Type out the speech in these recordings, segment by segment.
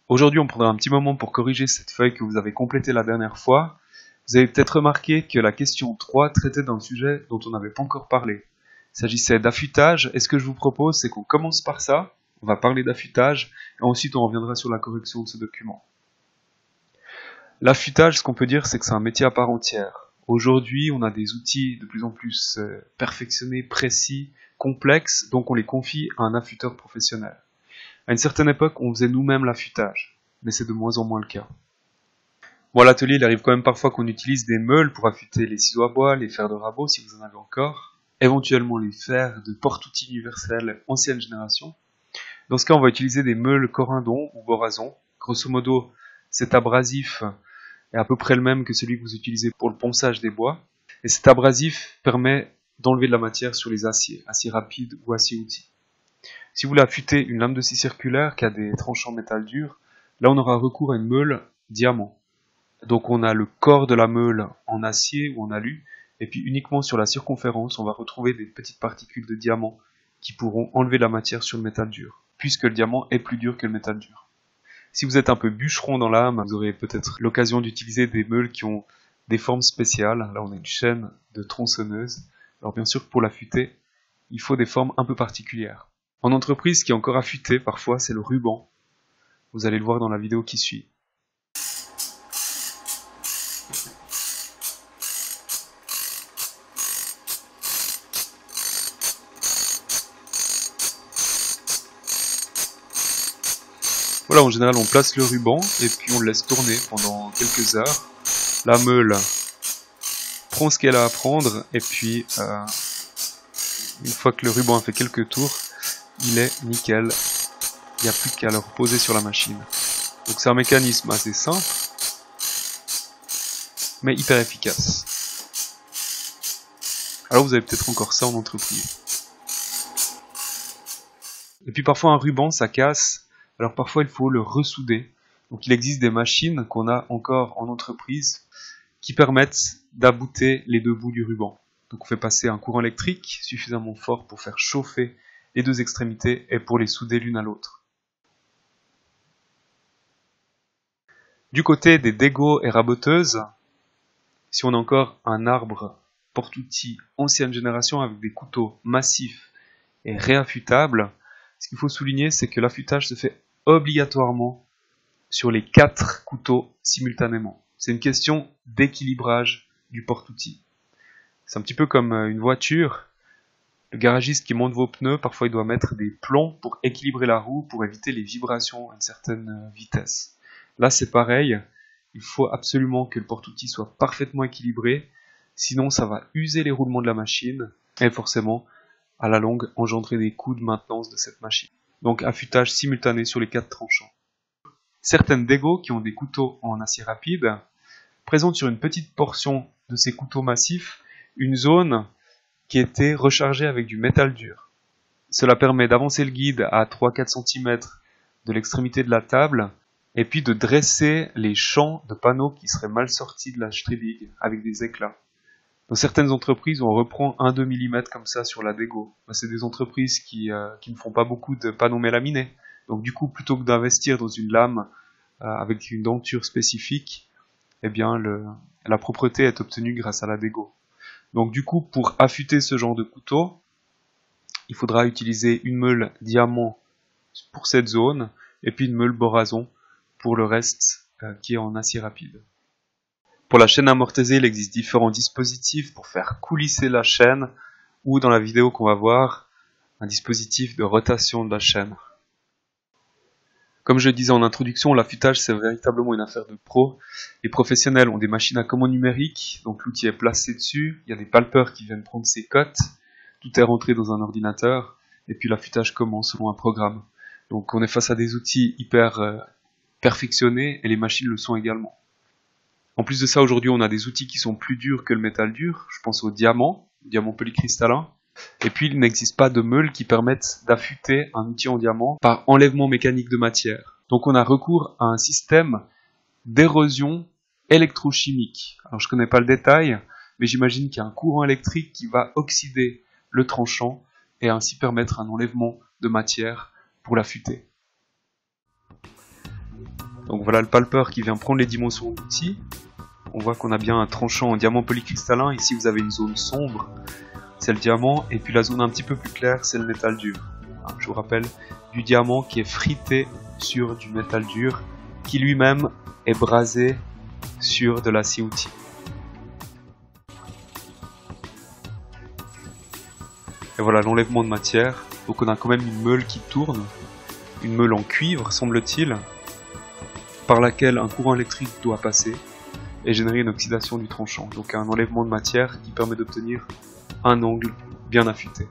Aujourd'hui, on prendra un petit moment pour corriger cette feuille que vous avez complétée la dernière fois. Vous avez peut-être remarqué que la question 3 traitait d'un sujet dont on n'avait pas encore parlé. Il s'agissait d'affûtage, et ce que je vous propose, c'est qu'on commence par ça, on va parler d'affûtage, et ensuite on reviendra sur la correction de ce document. L'affûtage, ce qu'on peut dire, c'est que c'est un métier à part entière. Aujourd'hui, on a des outils de plus en plus perfectionnés, précis, complexes, donc on les confie à un affûteur professionnel. À une certaine époque, on faisait nous-mêmes l'affûtage, mais c'est de moins en moins le cas. Bon, à l'atelier, il arrive quand même parfois qu'on utilise des meules pour affûter les ciseaux à bois, les fers de rabot, si vous en avez encore, éventuellement les fers de porte-outils universels ancienne génération. Dans ce cas, on va utiliser des meules corindon ou borazon. Grosso modo, cet abrasif est à peu près le même que celui que vous utilisez pour le ponçage des bois. Et cet abrasif permet d'enlever de la matière sur les aciers rapides ou acier-outils. Si vous voulez affûter une lame de scie circulaire qui a des tranchants métal dur, là on aura recours à une meule diamant. Donc on a le corps de la meule en acier ou en alu, et puis uniquement sur la circonférence, on va retrouver des petites particules de diamant qui pourront enlever la matière sur le métal dur, puisque le diamant est plus dur que le métal dur. Si vous êtes un peu bûcheron dans l'âme, vous aurez peut-être l'occasion d'utiliser des meules qui ont des formes spéciales. Là on a une chaîne de tronçonneuse. Alors bien sûr pour l'affûter, il faut des formes un peu particulières. En entreprise, ce qui est encore affûté parfois, c'est le ruban. Vous allez le voir dans la vidéo qui suit. Voilà, en général, on place le ruban et puis on le laisse tourner pendant quelques heures. La meule prend ce qu'elle a à prendre et puis une fois que le ruban a fait quelques tours, il est nickel. Il n'y a plus qu'à le reposer sur la machine. Donc c'est un mécanisme assez simple, mais hyper efficace. Alors vous avez peut-être encore ça en entreprise. Et puis parfois un ruban, ça casse. Alors parfois il faut le ressouder. Donc il existe des machines qu'on a encore en entreprise qui permettent d'abouter les deux bouts du ruban. Donc on fait passer un courant électrique suffisamment fort pour faire chauffer les deux extrémités et pour les souder l'une à l'autre. Du côté des dégots et raboteuses, si on a encore un arbre porte-outils ancienne génération avec des couteaux massifs et réaffûtables, ce qu'il faut souligner, c'est que l'affûtage se fait obligatoirement sur les 4 couteaux simultanément. C'est une question d'équilibrage du porte-outils. C'est un petit peu comme une voiture. Le garagiste qui monte vos pneus, parfois il doit mettre des plombs pour équilibrer la roue, pour éviter les vibrations à une certaine vitesse. Là c'est pareil, il faut absolument que le porte-outils soit parfaitement équilibré, sinon ça va user les roulements de la machine, et forcément, à la longue, engendrer des coûts de maintenance de cette machine. Donc affûtage simultané sur les 4 tranchants. Certaines dégots qui ont des couteaux en acier rapide présentent sur une petite portion de ces couteaux massifs une zone qui était rechargée avec du métal dur. Cela permet d'avancer le guide à 3-4 cm de l'extrémité de la table et puis de dresser les champs de panneaux qui seraient mal sortis de la Strebig avec des éclats. Dans certaines entreprises, on reprend 1-2 mm comme ça sur la dégot. C'est des entreprises qui ne font pas beaucoup de panneaux mélaminés. Donc du coup, plutôt que d'investir dans une lame avec une denture spécifique, eh bien la propreté est obtenue grâce à la dégot. Donc du coup, pour affûter ce genre de couteau, il faudra utiliser une meule diamant pour cette zone, et puis une meule borazon pour le reste qui est en acier rapide. Pour la chaîne amortisée, il existe différents dispositifs pour faire coulisser la chaîne, ou dans la vidéo qu'on va voir, un dispositif de rotation de la chaîne. Comme je le disais en introduction, l'affûtage c'est véritablement une affaire de pro. Les professionnels ont des machines à commande numérique, donc l'outil est placé dessus, il y a des palpeurs qui viennent prendre ses cotes, tout est rentré dans un ordinateur, et puis l'affûtage commence selon un programme. Donc on est face à des outils hyper perfectionnés, et les machines le sont également. En plus de ça, aujourd'hui, on a des outils qui sont plus durs que le métal dur. Je pense au diamant polycristallin. Et puis, il n'existe pas de meules qui permettent d'affûter un outil en diamant par enlèvement mécanique de matière. Donc, on a recours à un système d'érosion électrochimique. Alors, je ne connais pas le détail, mais j'imagine qu'il y a un courant électrique qui va oxyder le tranchant et ainsi permettre un enlèvement de matière pour l'affûter. Donc voilà le palpeur qui vient prendre les dimensions de l'outil. On voit qu'on a bien un tranchant en diamant polycristallin. Ici vous avez une zone sombre, c'est le diamant, et puis la zone un petit peu plus claire, c'est le métal dur. Je vous rappelle, du diamant qui est frité sur du métal dur, qui lui-même est brasé sur de l'acier outil. Et voilà l'enlèvement de matière. Donc on a quand même une meule qui tourne, une meule en cuivre semble-t-il, par laquelle un courant électrique doit passer et générer une oxydation du tranchant. Donc un enlèvement de matière qui permet d'obtenir un angle bien affûté.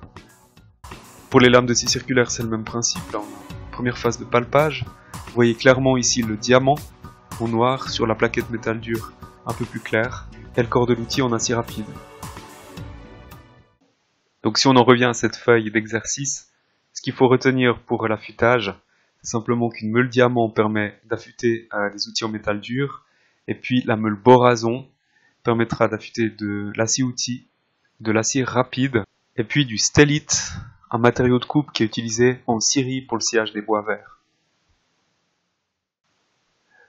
Pour les lames de scie circulaire, c'est le même principe. Là, on a une première phase de palpage. Vous voyez clairement ici le diamant en noir sur la plaquette métal dur un peu plus claire et le corps de l'outil en acier rapide. Donc si on en revient à cette feuille d'exercice, ce qu'il faut retenir pour l'affûtage, c'est simplement qu'une meule diamant permet d'affûter les outils en métal dur, et puis la meule borason permettra d'affûter de l'acier outil, de l'acier rapide, et puis du stellite, un matériau de coupe qui est utilisé en scierie pour le sciage des bois verts.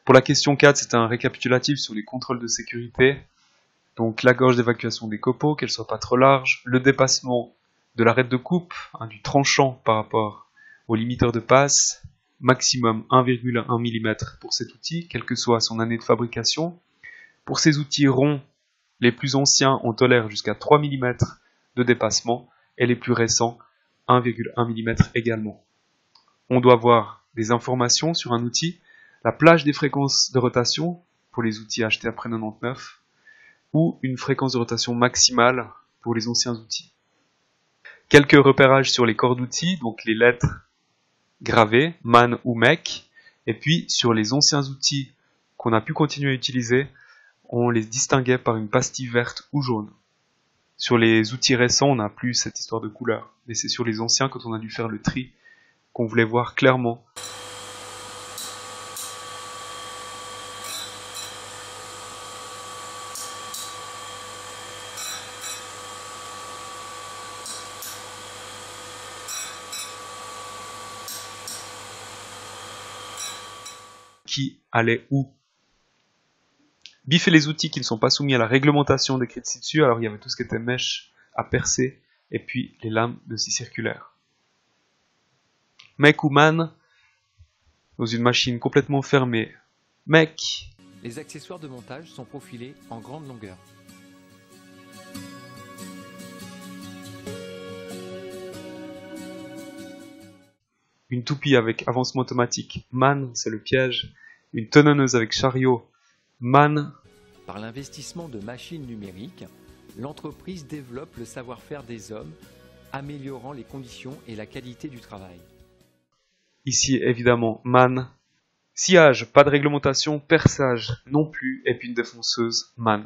Pour la question 4, c'est un récapitulatif sur les contrôles de sécurité. Donc la gorge d'évacuation des copeaux, qu'elle soit pas trop large, le dépassement de l'arête de coupe, du tranchant par rapport au limiteur de passe, maximum 1,1 mm pour cet outil, quelle que soit son année de fabrication. Pour ces outils ronds, les plus anciens on tolère jusqu'à 3 mm de dépassement et les plus récents 1,1 mm également. On doit avoir des informations sur un outil, la plage des fréquences de rotation pour les outils achetés après 99, ou une fréquence de rotation maximale pour les anciens outils. Quelques repérages sur les corps d'outils, donc les lettres gravées, MAN ou MEC, et puis sur les anciens outils qu'on a pu continuer à utiliser, on les distinguait par une pastille verte ou jaune. Sur les outils récents, on n'a plus cette histoire de couleur, mais c'est sur les anciens, quand on a dû faire le tri, qu'on voulait voir clairement qui allait où. Biffer les outils qui ne sont pas soumis à la réglementation décrite ci-dessus. Alors il y avait tout ce qui était mèche à percer et puis les lames de scie circulaire. MEC ou MAN dans une machine complètement fermée. MEC. Les accessoires de montage sont profilés en grande longueur. Une toupie avec avancement automatique, MAN, c'est le piège. Une tonneuse avec chariot, MAN. Par l'investissement de machines numériques, l'entreprise développe le savoir-faire des hommes, améliorant les conditions et la qualité du travail. Ici, évidemment, MAN. Sciage, pas de réglementation, perçage non plus, et puis une défonceuse, MAN.